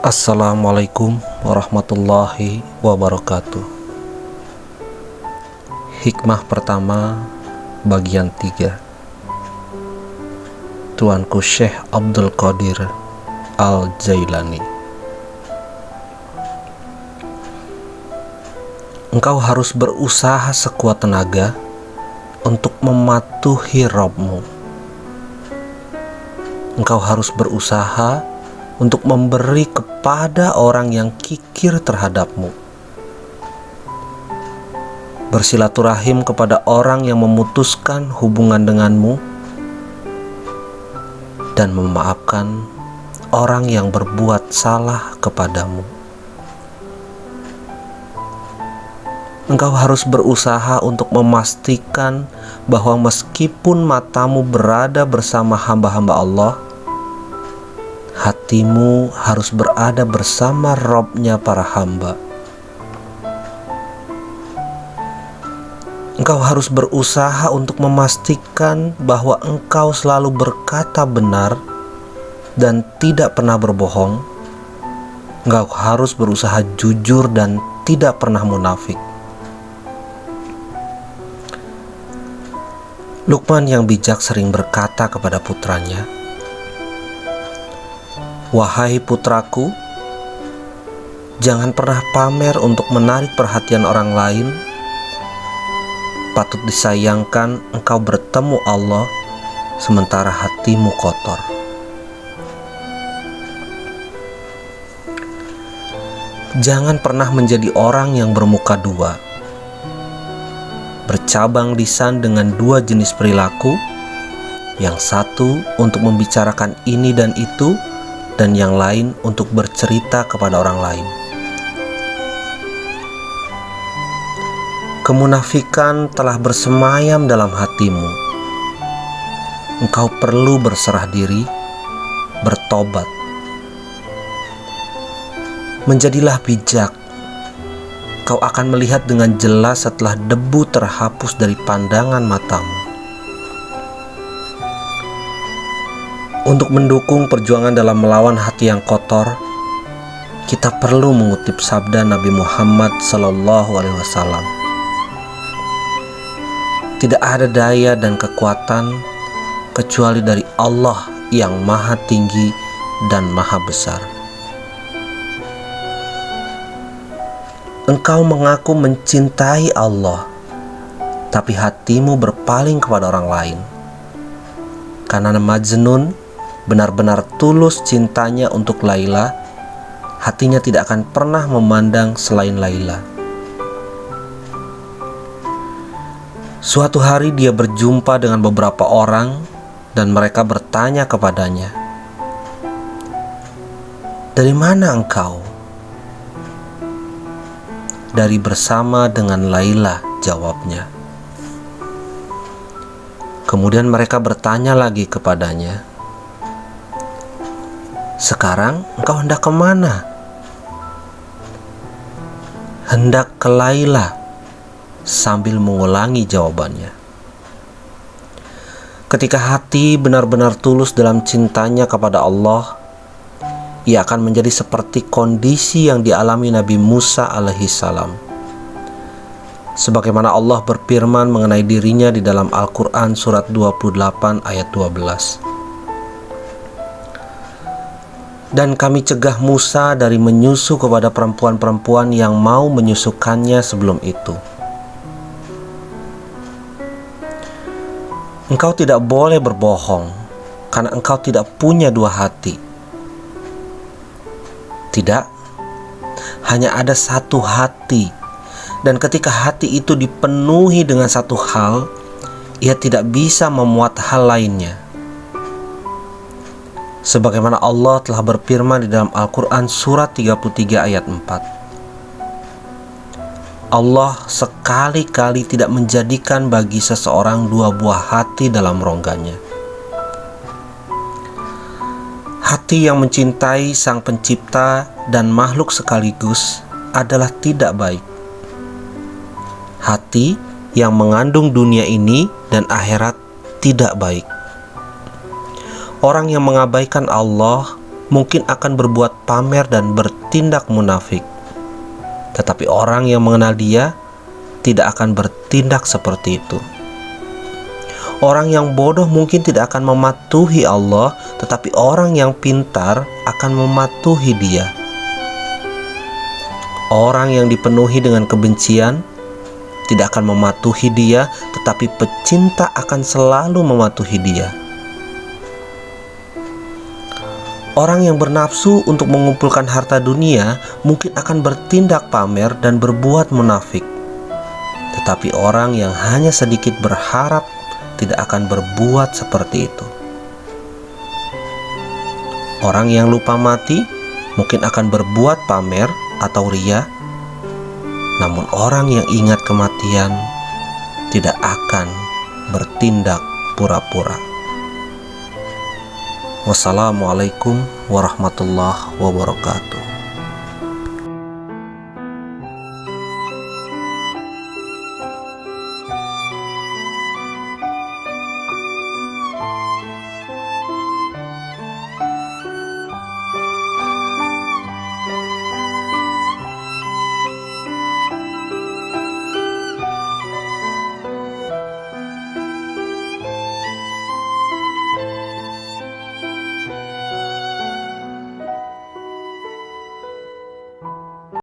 Assalamualaikum warahmatullahi wabarakatuh. Hikmah pertama, bagian 3. Tuanku Syekh Abdul Qadir Al-Jailani. Engkau harus berusaha sekuat tenaga untuk mematuhi Rabb-Mu. Engkau harus berusaha untuk memberi kepada orang yang kikir terhadap-Mu. Bersilaturahim kepada orang yang memutuskan hubungan dengan-Mu, dan memaafkan orang yang berbuat salah kepadamu. Engkau harus berusaha untuk memastikan bahwa meskipun matamu berada bersama hamba-hamba Allah, hatimu harus berada bersama Rabb-Nya para hamba. Engkau harus berusaha untuk memastikan bahwa engkau selalu berkata benar dan tidak pernah berbohong. Engkau harus berusaha jujur dan tidak pernah munafik. Luqman yang bijak sering berkata kepada putranya, "Wahai putraku, jangan pernah pamer untuk menarik perhatian orang lain. Patut disayangkan engkau bertemu Allah sementara hatimu kotor." Jangan pernah menjadi orang yang bermuka dua, bercabang lisan dengan dua jenis perilaku, yang satu untuk membicarakan ini dan itu, dan yang lain untuk bercerita kepada orang lain. Kemunafikan telah bersemayam dalam hatimu. Engkau perlu berserah diri, bertobat. Menjadilah bijak. Kau akan melihat dengan jelas setelah debu terhapus dari pandangan matamu. Untuk mendukung perjuangan dalam melawan hati yang kotor, kita perlu mengutip sabda Nabi Muhammad SAW. Tidak ada daya dan kekuatan kecuali dari Allah yang Maha Tinggi dan Maha Besar. Engkau mengaku mencintai Allah, tapi hatimu berpaling kepada orang lain. Karena Majnun benar-benar tulus cintanya untuk Laila, hatinya tidak akan pernah memandang selain Laila. Suatu hari dia berjumpa dengan beberapa orang dan mereka bertanya kepadanya, "Dari mana engkau?" "Dari bersama dengan Laila," jawabnya. Kemudian mereka bertanya lagi kepadanya, "Sekarang engkau hendak kemana?" "Hendak ke Laila," sambil mengulangi jawabannya. Ketika hati benar-benar tulus dalam cintanya kepada Allah, ia akan menjadi seperti kondisi yang dialami Nabi Musa alaihissalam. Sebagaimana Allah berfirman mengenai dirinya di dalam Al-Quran surat 28 ayat 12. "Dan kami cegah Musa dari menyusu kepada perempuan-perempuan yang mau menyusukannya sebelum itu." Engkau tidak boleh berbohong karena engkau tidak punya dua hati. Tidak, hanya ada satu hati. Dan ketika hati itu dipenuhi dengan satu hal, ia tidak bisa memuat hal lainnya. Sebagaimana Allah telah berfirman di dalam Al-Quran surat 33 ayat 4. Allah sekali-kali tidak menjadikan bagi seseorang dua buah hati dalam rongganya. Hati yang mencintai Sang Pencipta dan makhluk sekaligus adalah tidak baik. Hati yang mengandung dunia ini dan akhirat tidak baik. Orang yang mengabaikan Allah mungkin akan berbuat pamer dan bertindak munafik. Tetapi orang yang mengenal Dia tidak akan bertindak seperti itu. Orang yang bodoh mungkin tidak akan mematuhi Allah, tetapi orang yang pintar akan mematuhi Dia. Orang yang dipenuhi dengan kebencian tidak akan mematuhi Dia, tetapi pecinta akan selalu mematuhi Dia. Orang yang bernafsu untuk mengumpulkan harta dunia mungkin akan bertindak pamer dan berbuat munafik. Tetapi orang yang hanya sedikit berharap tidak akan berbuat seperti itu. Orang yang lupa mati mungkin akan berbuat pamer atau ria, namun orang yang ingat kematian tidak akan bertindak pura-pura. Wassalamualaikum warahmatullahi wabarakatuh.